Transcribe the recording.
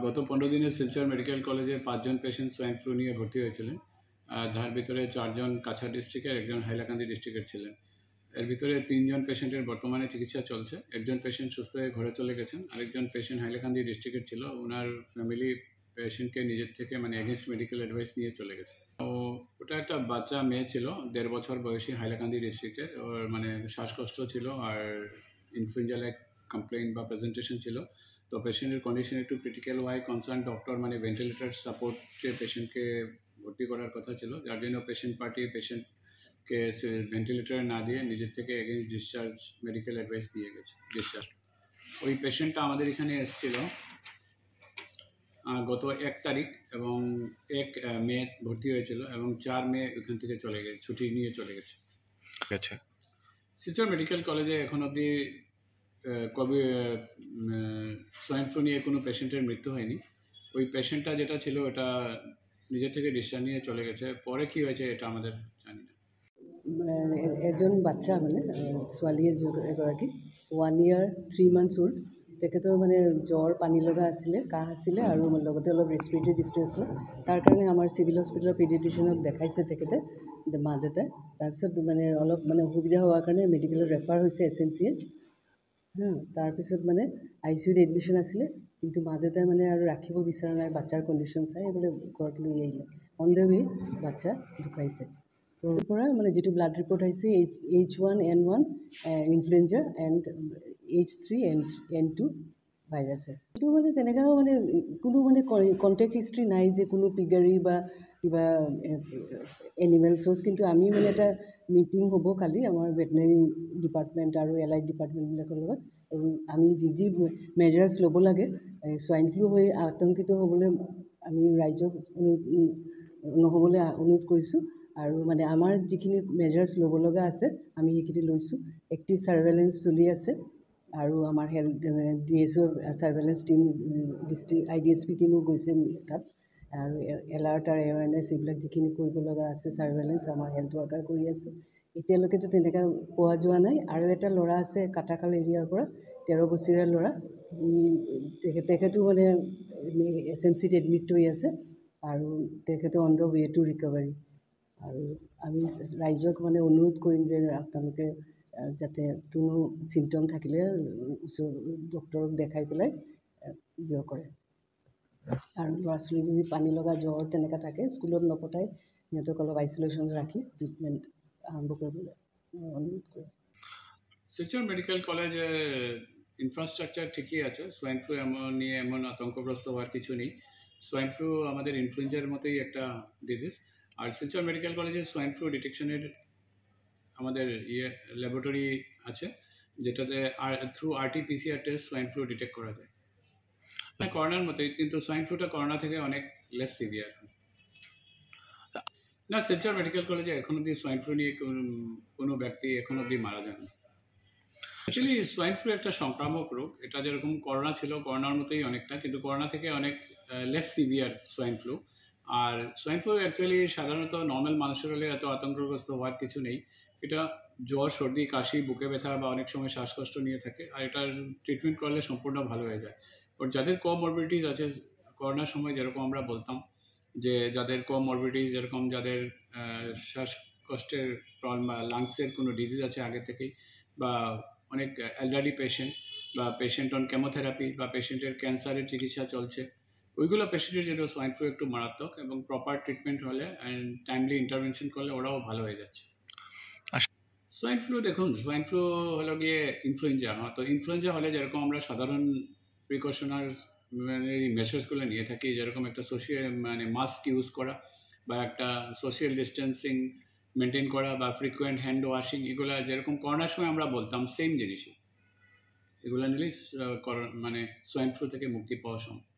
গত 15 দিনে শিলচর মেডিকেল কলেজে 5 জন পেশেন্ট সোয়াইন ফ্লু নিয়ে ভর্তি হয়েছিলেন। যার ভিতরে 4 জন কাছাড় ডিস্ট্রিক্টের, একজন হাইলাকান্দি ডিস্ট্রিক্টের ছিলেন। এর ভিতরে 3 জন পেশেন্টের বর্তমানে চিকিৎসা চলছে। একজন পেশেন্ট সুস্থ হয়ে ঘরে চলে গেছেন। আরেকজন পেশেন্ট হাইলাকান্দি ডিস্ট্রিক্টের ছিল। ওনার ফ্যামিলি পেশেন্টকে নিজের থেকে এগেনস্ট মেডিকেল অ্যাডভাইস নিয়ে চলে গেছে। তো ওটা একটা বাচ্চা মেয়ে ছিল, 1.5 বছর বয়সী, হাইলাকান্দি ডিস্ট্রিক্টের। ওর শ্বাসকষ্ট ছিল আর ইনফ্লুয়েঞ্জা লাইক কমপ্লেইন বা প্রেজেন্টেশন ছিল। তো পেশেন্টের কন্ডিশন একটু ক্রিটিক্যাল হওয়ায় কনসার্ন ডক্টর ভেন্টিলেটর সাপোর্টে পেশেন্টকে ভর্তি করার কথা ছিল, যার জন্য পেশেন্ট পার্টি পেশেন্টকে ভেন্টিলেটরে না দিয়ে নিজের থেকে এগেইনস্ট ডিসচার্জ মেডিকেল অ্যাডভাইস দিয়ে গেছে ডিসচার্জ। ওই পেশেন্টটা আমাদের এখানে এসেছিল গত 1 তারিখ এবং 1 মে ভর্তি হয়েছিল এবং 4 মে ওখান থেকে চলে গেছে, ছুটি নিয়ে চলে গেছে। আচ্ছা, শিলচর মেডিকেল কলেজে এখন অবধি সোয়াইন ফ্লু নিয়ে কোনো পেশেন্টের মৃত্যু হয়নি। ওই পেশেন্টটা যেটা ছিল ওটা নিজের থেকে ডিসচার্জ নিয়ে চলে গেছে। পরে কি হয়েছে এটা আমাদের জানি না। এজন বাচ্চা ছোৱালী এগৰাকী 1 year 3 months old, তেখেতৰ জ্বৰ, পানী লগা আছিলে, কাহ আছিলে আৰু লগতে অলপ ৰেস্পিৰেটৰী ডিষ্ট্ৰেছ হ'ল। তাৰ কাৰণে আমাৰ চিভিল হস্পিটেলৰ পিডিয়াট্ৰিচিয়ানক দেখাইছে তেখেতে, মা দেউতাই। তাৰপিছত অলপ অসুবিধা হোৱাৰ কাৰণে মেডিকেলত ৰেফাৰ হৈছে SMCH। তাৰপিছত ICUত এডমিশ্যন আছিলে, কিন্তু মা দেউতাই আৰু ৰাখিব বিচৰা নাই, বাচ্চাৰ কণ্ডিশ্যন চাই বোলে ঘৰত লৈ আহিলে। অন দ্য ৱে বাচ্চা ঢুকাইছে। তো পৰা যিটো ব্লাড ৰিপৰ্ট আহিছে H1N1 influenza and H3N2 virus. এইটো তেনেকুৱা কোনো কণ্টেক্ট হিষ্ট্ৰী নাই যে কোনো পিগাৰী বা কিবা এনিমেল চ'ৰ্চ। কিন্তু আমি এটা মিটিং হ'ব কালি আমাৰ ভেটেনেৰী ডিপাৰ্টমেণ্ট আৰু এলাইড ডিপাৰ্টমেণ্টবিলাকৰ লগত। আমি যি মেজাৰ্ছ ল'ব লাগে, সোৱাইন ফ্লু হৈ আতংকিত হ'বলৈ আমি ৰাইজক নহ'বলৈ অনুৰোধ কৰিছোঁ। আৰু আমাৰ যিখিনি মেজাৰ্ছ ল'ব লগা আছে আমি সেইখিনি লৈছোঁ। এক্টিভ ছাৰ্ভেইলেঞ্চ চলি আছে আৰু আমাৰ health DSO surveillance team, district IDSP টীমো গৈছে তাত। আৰু এলাৰ্ট আৰু এৱাৰনেছ এইবিলাক যিখিনি কৰিব লগা আছে ছাৰ্ভেইলেঞ্চ আমাৰ হেল্থ ৱৰ্কাৰ কৰি আছে। এতিয়ালৈকেতো তেনেকৈ পোৱা যোৱা নাই। আৰু এটা ল'ৰা আছে কাটাখাল এৰিয়াৰ পৰা, 13 বছৰীয়া ল'ৰা। তেখেতো SMCত এডমিট হৈ আছে আৰু তেখেতে on the way to recovery. আৰু আমি ৰাইজক অনুৰোধ কৰিম যে আপোনালোকে যাতে কোনো চিমটম থাকিলে ডক্টৰক দেখাই পেলাই কৰে। আৰু ল'ৰা ছোৱালী যদি পানী লগা, জ্বৰ তেনেকুৱা থাকে, স্কুলত নপঠাই সিহঁতক অলপ আইচলেশ্যনত ৰাখি ট্ৰিটমেণ্ট আৰম্ভ কৰিবলৈ অনুৰোধ কৰিম। শিলচর মেডিকেল কলেজে ইনফ্রাস্ট্রাকচার ঠিকই আছে। সোয়াইন ফ্লু নিয়ে এমন আতঙ্কগ্রস্ত হওয়ার কিছু নেই। সোয়াইন ফ্লু আমাদের ইনফ্লুয়েঞ্জার মতোই একটা ডিজিজ। আর শিলচর মেডিকেল কলেজে সোয়াইন ফ্লু ডিটেকশনের আমাদের ল্যাবরেটরি আছে, যেটাতে through RT-PCR test swine flu detect করা যায়। করোনার মতোই, কিন্তু সোয়াইন ফ্লুটা করোনা থেকে অনেক লেস সিভিয়ার। না, শিলচর মেডিকেল কলেজে এখন অবধি সোয়াইন ফ্লু নিয়ে কোনো ব্যক্তি এখন অবধি মারা যান। অ্যাকচুয়ালি সোয়াইন ফ্লু একটা সংক্রামক রোগ। এটা যেরকম করোনা ছিল, করোনার মতোই অনেকটা, কিন্তু করোনা থেকে অনেক লেস সিভিয়ার সোয়াইন ফ্লু। আর সোয়াইন ফ্লু অ্যাকচুয়ালি সাধারণত নর্মাল মানুষের হলে এত আতঙ্কগ্রস্ত হওয়ার কিছু নেই। এটা জ্বর, সর্দি, কাশি, বুকে ব্যথা বা অনেক সময় শ্বাসকষ্ট নিয়ে থাকে, আর এটার ট্রিটমেন্ট করলে সম্পূর্ণ ভালো হয়ে যায়। ওর যাদের কোমরবিডিটিস আছে, করোনার সময় যেরকম আমরা বলতাম যে যাদের কোমরবিডিটিস, যেরকম যাদের শ্বাসকষ্টের প্রবলেম বা লাংসের কোনো ডিজিজ আছে আগে থেকেই, বা অনেক এলডারলি পেশেন্ট বা পেশেন্ট অন কেমোথেরাপি বা পেশেন্টের ক্যান্সারের চিকিৎসা চলছে, ওইগুলো পেশেন্টের জন্য সোয়াইন ফ্লু একটু মারাত্মক, এবং প্রপার ট্রিটমেন্ট হলে অ্যান্ড টাইমলি ইন্টারভেনশন করলে ওরাও ভালো হয়ে যাচ্ছে। সোয়াইন ফ্লু দেখুন, সোয়াইন ফ্লু হলো গিয়ে ইনফ্লুয়েঞ্জা। তো ইনফ্লুয়েঞ্জা হলে যেরকম আমরা সাধারণ প্রিকশনারি মেজার্সগুলো নিয়ে থাকি, যেরকম একটা সোশিয়াল মাস্ক ইউজ করা বা একটা সোশ্যাল ডিস্টেন্সিং মেনটেন করা বা ফ্রিকুয়েন্ট হ্যান্ড ওয়াশিং, এগুলো যেরকম করোনার সময় আমরা বলতাম, সেম জিনিসই। এগুলো নিলেই সোয়াইন ফ্লু থেকে মুক্তি পাওয়া সম্ভব।